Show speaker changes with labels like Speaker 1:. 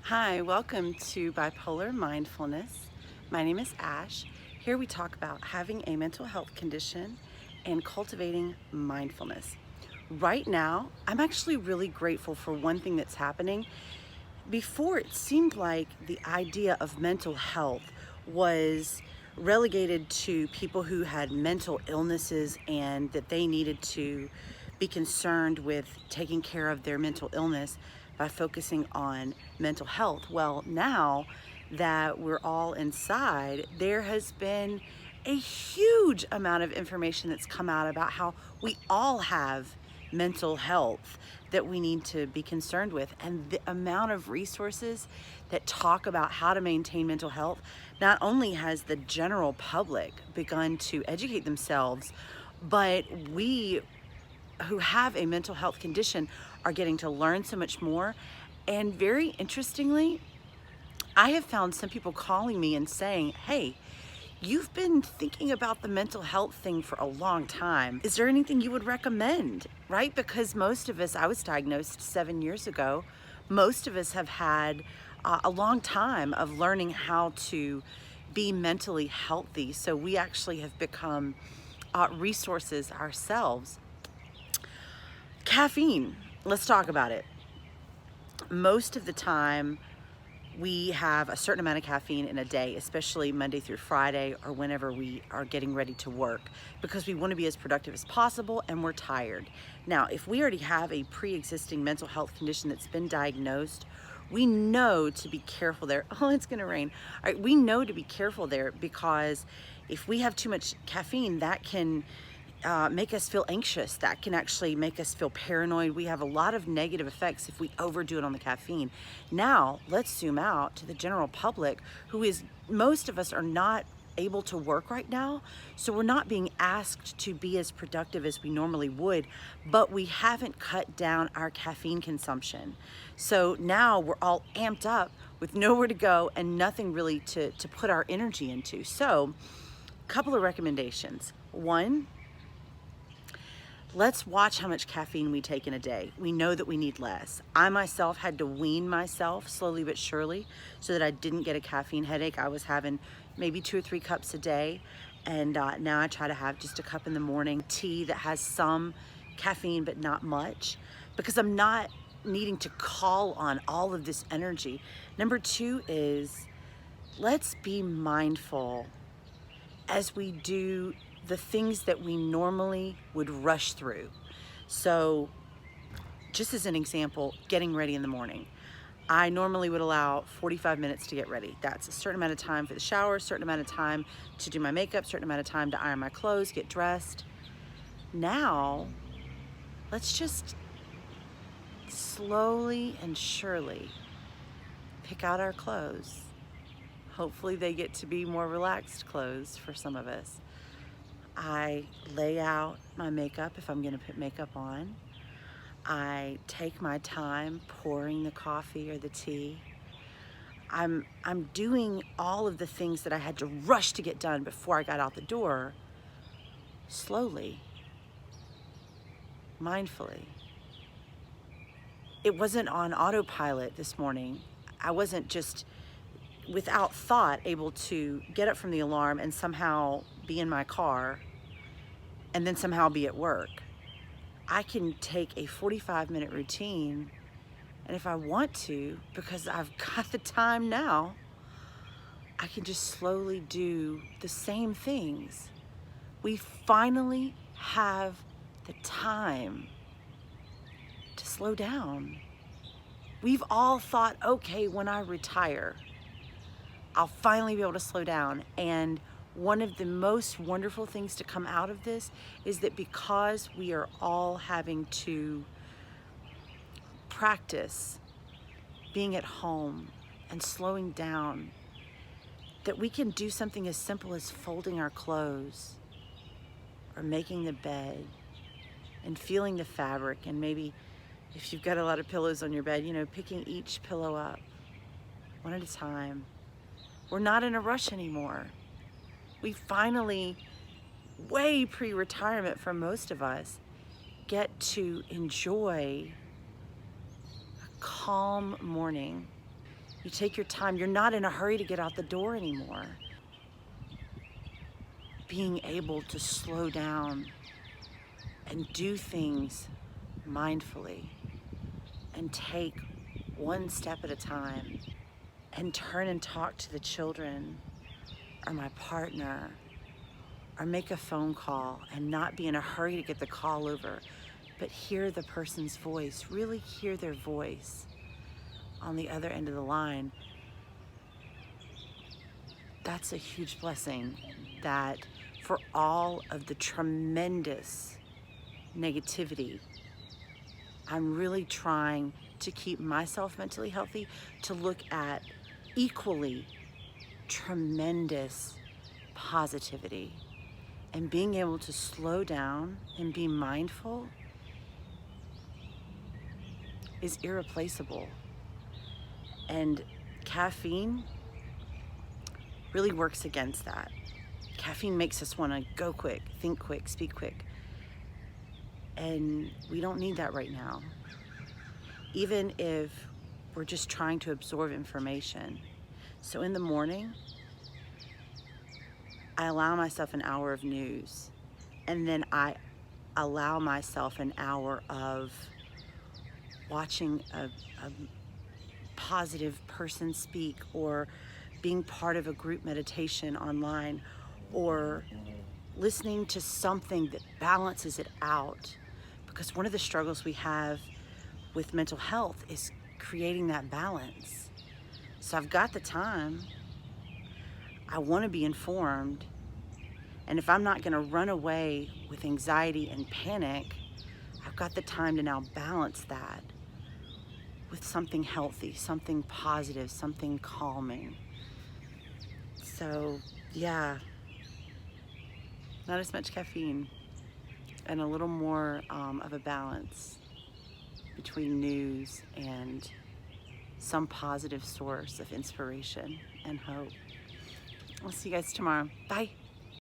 Speaker 1: Hi, welcome to Bipolar Mindfulness. My name is Ash. Here we talk about having a mental health condition and cultivating mindfulness. Right now, I'm actually really grateful for one thing that's happening. Before, it seemed like the idea of mental health was relegated to people who had mental illnesses and that they needed to be concerned with taking care of their mental illness by focusing on mental health. Well, now that we're all inside, there has been a huge amount of information that's come out about how we all have mental health that we need to be concerned with, and the amount of resources that talk about how to maintain mental health. Not only has the general public begun to educate themselves, but we who have a mental health condition are getting to learn so much more. And very interestingly, I have found some people calling me and saying, hey, you've been thinking about the mental health thing for a long time. Is there anything you would recommend? Right? Because most of us, I was diagnosed 7 years ago. Most of us have had a long time of learning how to be mentally healthy. So we actually have become resources ourselves. Caffeine, let's talk about it. Most of the time, we have a certain amount of caffeine in a day, especially Monday through Friday or whenever we are getting ready to work, because we want to be as productive as possible and we're tired. Now, if we already have a pre-existing mental health condition that's been diagnosed, we know to be careful there. Oh, it's going to rain. All right, we know to be careful there, because if we have too much caffeine, that can make us feel anxious. That can actually make us feel paranoid. We have a lot of negative effects if we overdo it on the caffeine. Now, let's zoom out to the general public, who is, most of us are not able to work right now. So we're not being asked to be as productive as we normally would, but we haven't cut down our caffeine consumption. So now we're all amped up with nowhere to go and nothing really to put our energy into. So a couple of recommendations. One, let's watch how much caffeine we take in a day. We know that we need less. I myself had to wean myself slowly but surely so that I didn't get a caffeine headache. I was having maybe 2 or 3 cups a day, and now I try to have just a cup in the morning. Tea that has some caffeine but not much, because I'm not needing to call on all of this energy. Number 2 is, let's be mindful as we do the things that we normally would rush through. So just as an example, getting ready in the morning. I normally would allow 45 minutes to get ready. That's a certain amount of time for the shower, a certain amount of time to do my makeup, a certain amount of time to iron my clothes, get dressed. Now, let's just slowly and surely pick out our clothes. Hopefully they get to be more relaxed clothes for some of us. I lay out my makeup if I'm gonna put makeup on. I take my time pouring the coffee or the tea. I'm doing all of the things that I had to rush to get done before I got out the door, slowly, mindfully. It wasn't on autopilot this morning. I wasn't just without thought able to get up from the alarm and somehow be in my car and then somehow be at work. I can take a 45-minute routine, and if I want to, because I've got the time now, I can just slowly do the same things. We finally have the time to slow down. We've all thought, okay, when I retire, I'll finally be able to slow down. And one of the most wonderful things to come out of this is that because we are all having to practice being at home and slowing down, that we can do something as simple as folding our clothes or making the bed and feeling the fabric, and maybe if you've got a lot of pillows on your bed, picking each pillow up one at a time. We're not in a rush anymore. We finally, way pre-retirement for most of us, get to enjoy a calm morning You take your time. You're not in a hurry to get out the door anymore. Being able to slow down and do things mindfully and take one step at a time and turn and talk to the children or my partner or make a phone call and not be in a hurry to get the call over, but hear the person's voice, really hear their voice on the other end of the line. That's a huge blessing that for all of the tremendous negativity, I'm really trying to keep myself mentally healthy, to look at equally tremendous positivity. And being able to slow down and be mindful is irreplaceable. And caffeine really works against that. Caffeine makes us want to go quick, think quick, speak quick. And we don't need that right now. Even if we're just trying to absorb information. So in the morning, I allow myself an hour of news, and then I allow myself an hour of watching a positive person speak, or being part of a group meditation online, or listening to something that balances it out. Because one of the struggles we have with mental health is creating that balance. So I've got the time. I want to be informed. And if I'm not going to run away with anxiety and panic, I've got the time to now balance that with something healthy, something positive, something calming. So yeah, not as much caffeine and a little more of a balance between news and some positive source of inspiration and hope. I'll see you guys tomorrow. Bye.